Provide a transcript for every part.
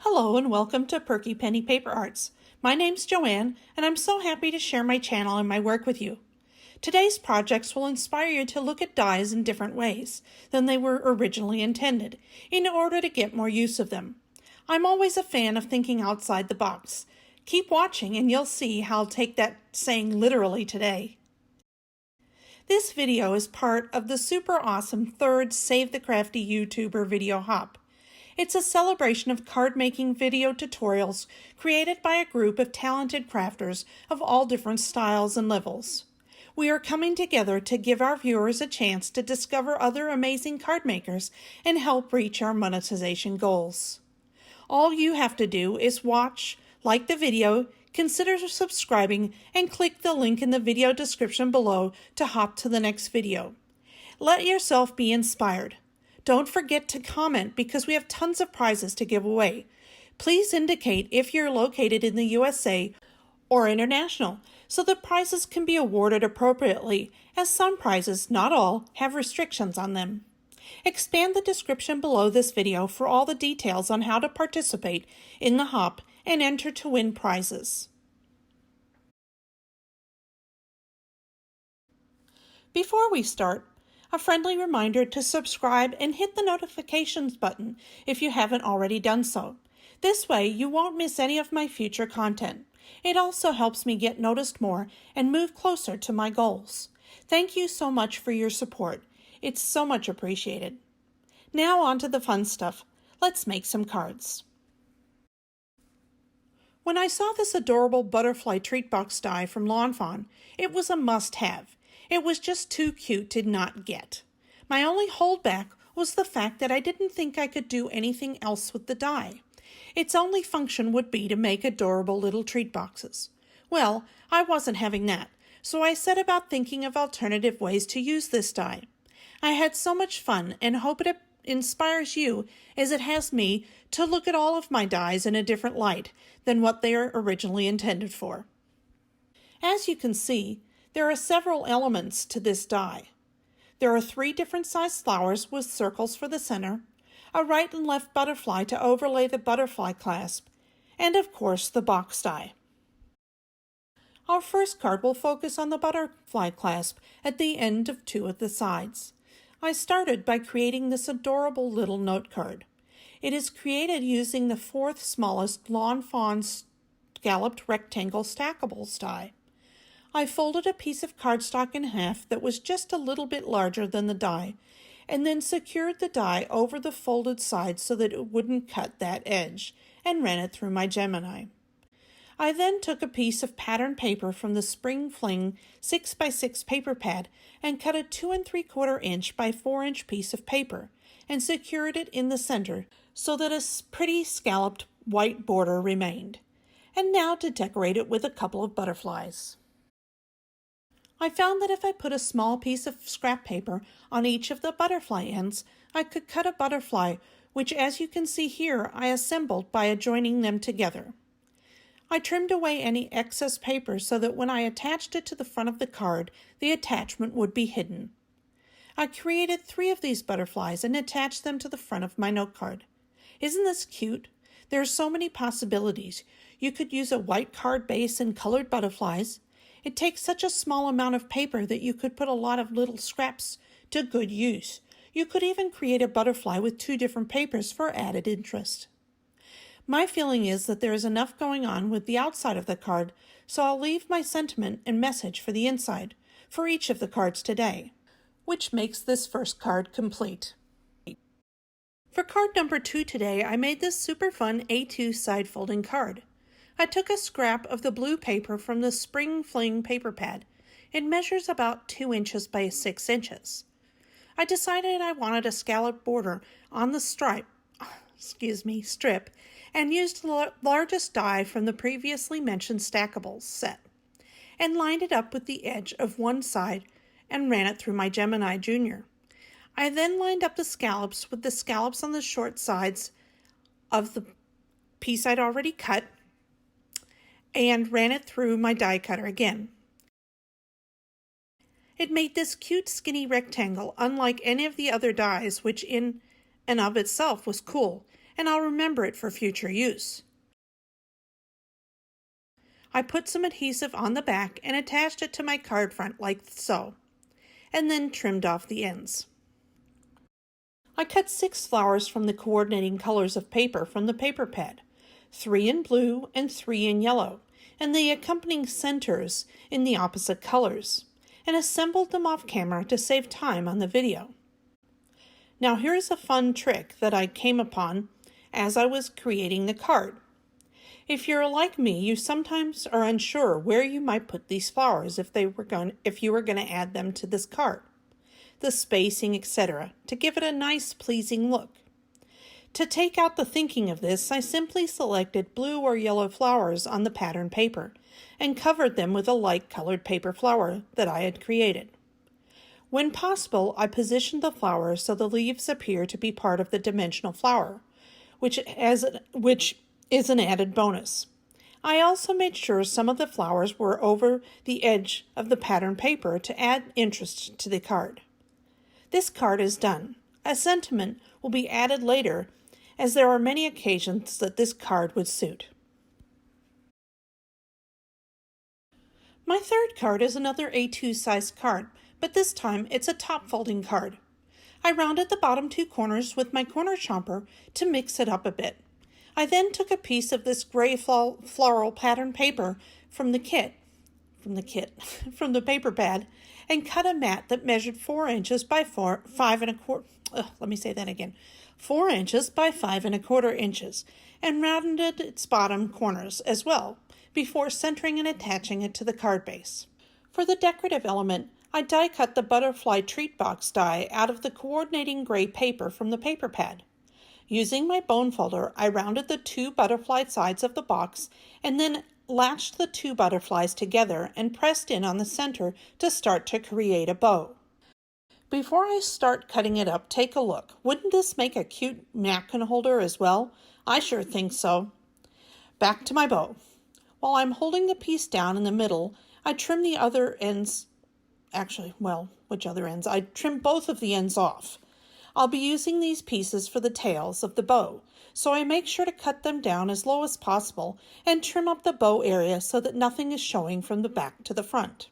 Hello and welcome to Perky Penny Paper Arts. My name's Joanne and I'm so happy to share my channel and my work with you. Today's projects will inspire you to look at dies in different ways than they were originally intended in order to get more use of them. I'm always a fan of thinking outside the box. Keep watching and you'll see how I'll take that saying literally today. This video is part of the super awesome third Save the Crafty YouTuber video hop. It's a celebration of card-making video tutorials created by a group of talented crafters of all different styles and levels. We are coming together to give our viewers a chance to discover other amazing card makers and help reach our monetization goals. All you have to do is watch, like the video, consider subscribing, and click the link in the video description below to hop to the next video. Let yourself be inspired. Don't forget to comment because we have tons of prizes to give away. Please indicate if you're located in the USA or international so the prizes can be awarded appropriately, as some prizes, not all, have restrictions on them. Expand the description below this video for all the details on how to participate in the hop and enter to win prizes. Before we start, a friendly reminder to subscribe and hit the notifications button if you haven't already done so. This way you won't miss any of my future content. It also helps me get noticed more and move closer to my goals. Thank you so much for your support. It's so much appreciated. Now on to the fun stuff. Let's make some cards. When I saw this adorable butterfly treat box die from Lawn Fawn, it was a must-have. It was just too cute to not get. My only holdback was the fact that I didn't think I could do anything else with the die. Its only function would be to make adorable little treat boxes. Well, I wasn't having that, so I set about thinking of alternative ways to use this die. I had so much fun and hope it inspires you, as it has me, to look at all of my dies in a different light than what they are originally intended for. As you can see, there are several elements to this die. There are 3 different sized flowers with circles for the center, a right and left butterfly to overlay the butterfly clasp, and of course the box die. Our first card will focus on the butterfly clasp at the end of 2 of the sides. I started by creating this adorable little note card. It is created using the 4th smallest Lawn Fawn scalloped rectangle stackables die. I folded a piece of cardstock in half that was just a little bit larger than the die, and then secured the die over the folded side so that it wouldn't cut that edge, and ran it through my Gemini. I then took a piece of pattern paper from the Spring Fling 6x6 paper pad and cut a 2 3/4 inch by 4 inch piece of paper, and secured it in the center so that a pretty scalloped white border remained. And now to decorate it with a couple of butterflies. I found that if I put a small piece of scrap paper on each of the butterfly ends, I could cut a butterfly, which as you can see here, I assembled by adjoining them together. I trimmed away any excess paper so that when I attached it to the front of the card, the attachment would be hidden. I created 3 of these butterflies and attached them to the front of my note card. Isn't this cute? There are so many possibilities. You could use a white card base and colored butterflies. It takes such a small amount of paper that you could put a lot of little scraps to good use. You could even create a butterfly with 2 different papers for added interest. My feeling is that there is enough going on with the outside of the card, so I'll leave my sentiment and message for the inside for each of the cards today, which makes this first card complete. For card number 2 today, I made this super fun A2 side folding card. I took a scrap of the blue paper from the Spring Fling paper pad. It measures about 2 inches by 6 inches. I decided I wanted a scallop border on the strip, and used the largest die from the previously mentioned stackables set, and lined it up with the edge of one side and ran it through my Gemini Junior. I then lined up the scallops with the scallops on the short sides of the piece I'd already cut, and ran it through my die cutter again. It made this cute skinny rectangle unlike any of the other dies, which in and of itself was cool, and I'll remember it for future use. I put some adhesive on the back and attached it to my card front like so, and then trimmed off the ends. I cut 6 flowers from the coordinating colors of paper from the paper pad, 3 in blue and 3 in yellow, and the accompanying centers in the opposite colors, and assembled them off camera to save time on the video. Now here's a fun trick that I came upon as I was creating the card. If you're like me, you sometimes are unsure where you might put these flowers if you were going to add them to this card, the spacing, etc., to give it a nice, pleasing look. To take out the thinking of this, I simply selected blue or yellow flowers on the pattern paper and covered them with a light-colored paper flower that I had created. When possible, I positioned the flowers so the leaves appear to be part of the dimensional flower, which is an added bonus. I also made sure some of the flowers were over the edge of the pattern paper to add interest to the card. This card is done. A sentiment will be added later, as there are many occasions that this card would suit. My third card is another A2 size card, but this time it's a top folding card. I rounded the bottom 2 corners with my corner chomper to mix it up a bit. I then took a piece of this gray floral pattern paper from the paper pad, and cut a mat that measured 4 inches by 4 inches by 5¼ inches, and rounded its bottom corners as well, before centering and attaching it to the card base. For the decorative element, I die cut the butterfly treat box die out of the coordinating gray paper from the paper pad. Using my bone folder, I rounded the 2 butterfly sides of the box and then latched the 2 butterflies together and pressed in on the center to start to create a bow. Before I start cutting it up, take a look. Wouldn't this make a cute napkin holder as well? I sure think so. Back to my bow. While I'm holding the piece down in the middle, I trim the other ends. Which other ends? I trim both of the ends off. I'll be using these pieces for the tails of the bow, so I make sure to cut them down as low as possible and trim up the bow area so that nothing is showing from the back to the front.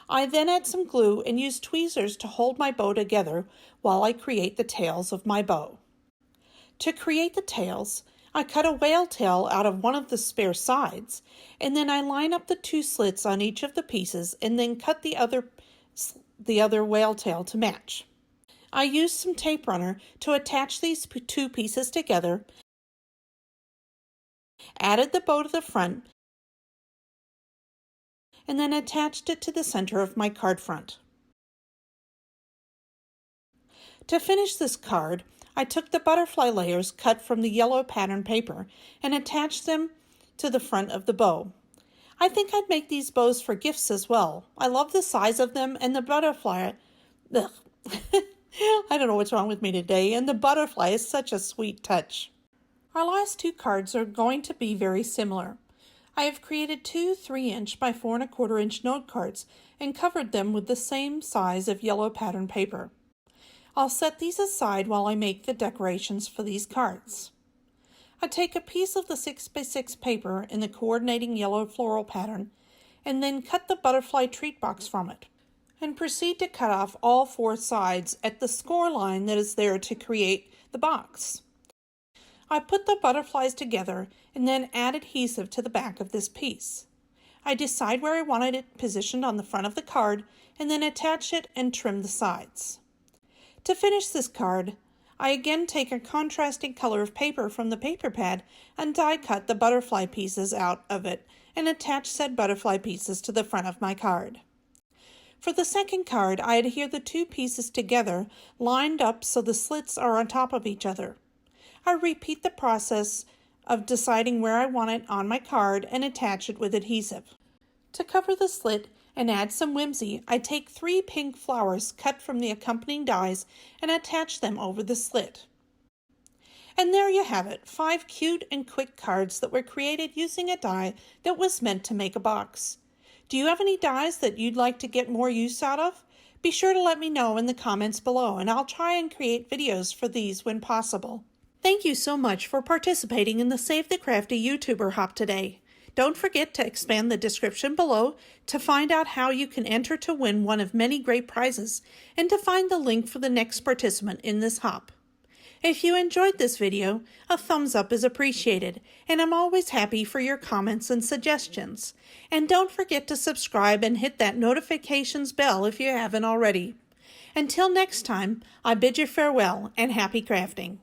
I then add some glue and use tweezers to hold my bow together while I create the tails of my bow. To create the tails, I cut a whale tail out of one of the spare sides, and then I line up the 2 slits on each of the pieces and then cut the other whale tail to match. I used some tape runner to attach these 2 pieces together, added the bow to the front, and then attached it to the center of my card front. To finish this card, I took the butterfly layers cut from the yellow pattern paper and attached them to the front of the bow. I think I'd make these bows for gifts as well. I love the size of them, and the butterfly... I don't know what's wrong with me today, and the butterfly is such a sweet touch. Our last 2 cards are going to be very similar. I have created 2 3-inch by 4¼ inch note cards and covered them with the same size of yellow pattern paper. I'll set these aside while I make the decorations for these cards. I take a piece of the 6x6 paper in the coordinating yellow floral pattern and then cut the butterfly treat box from it, and proceed to cut off all 4 sides at the score line that is there to create the box. I put the butterflies together and then add adhesive to the back of this piece. I decide where I wanted it positioned on the front of the card and then attach it and trim the sides. To finish this card, I again take a contrasting color of paper from the paper pad and die cut the butterfly pieces out of it and attach said butterfly pieces to the front of my card. For the second card, I adhere the 2 pieces together, lined up so the slits are on top of each other. I repeat the process of deciding where I want it on my card and attach it with adhesive. To cover the slit and add some whimsy, I take 3 pink flowers cut from the accompanying dies and attach them over the slit. And there you have it, 5 cute and quick cards that were created using a die that was meant to make a box. Do you have any dies that you'd like to get more use out of? Be sure to let me know in the comments below, and I'll try and create videos for these when possible. Thank you so much for participating in the Save the Crafty YouTuber hop today. Don't forget to expand the description below to find out how you can enter to win one of many great prizes and to find the link for the next participant in this hop. If you enjoyed this video, a thumbs up is appreciated, and I'm always happy for your comments and suggestions. And don't forget to subscribe and hit that notifications bell if you haven't already. Until next time, I bid you farewell and happy crafting.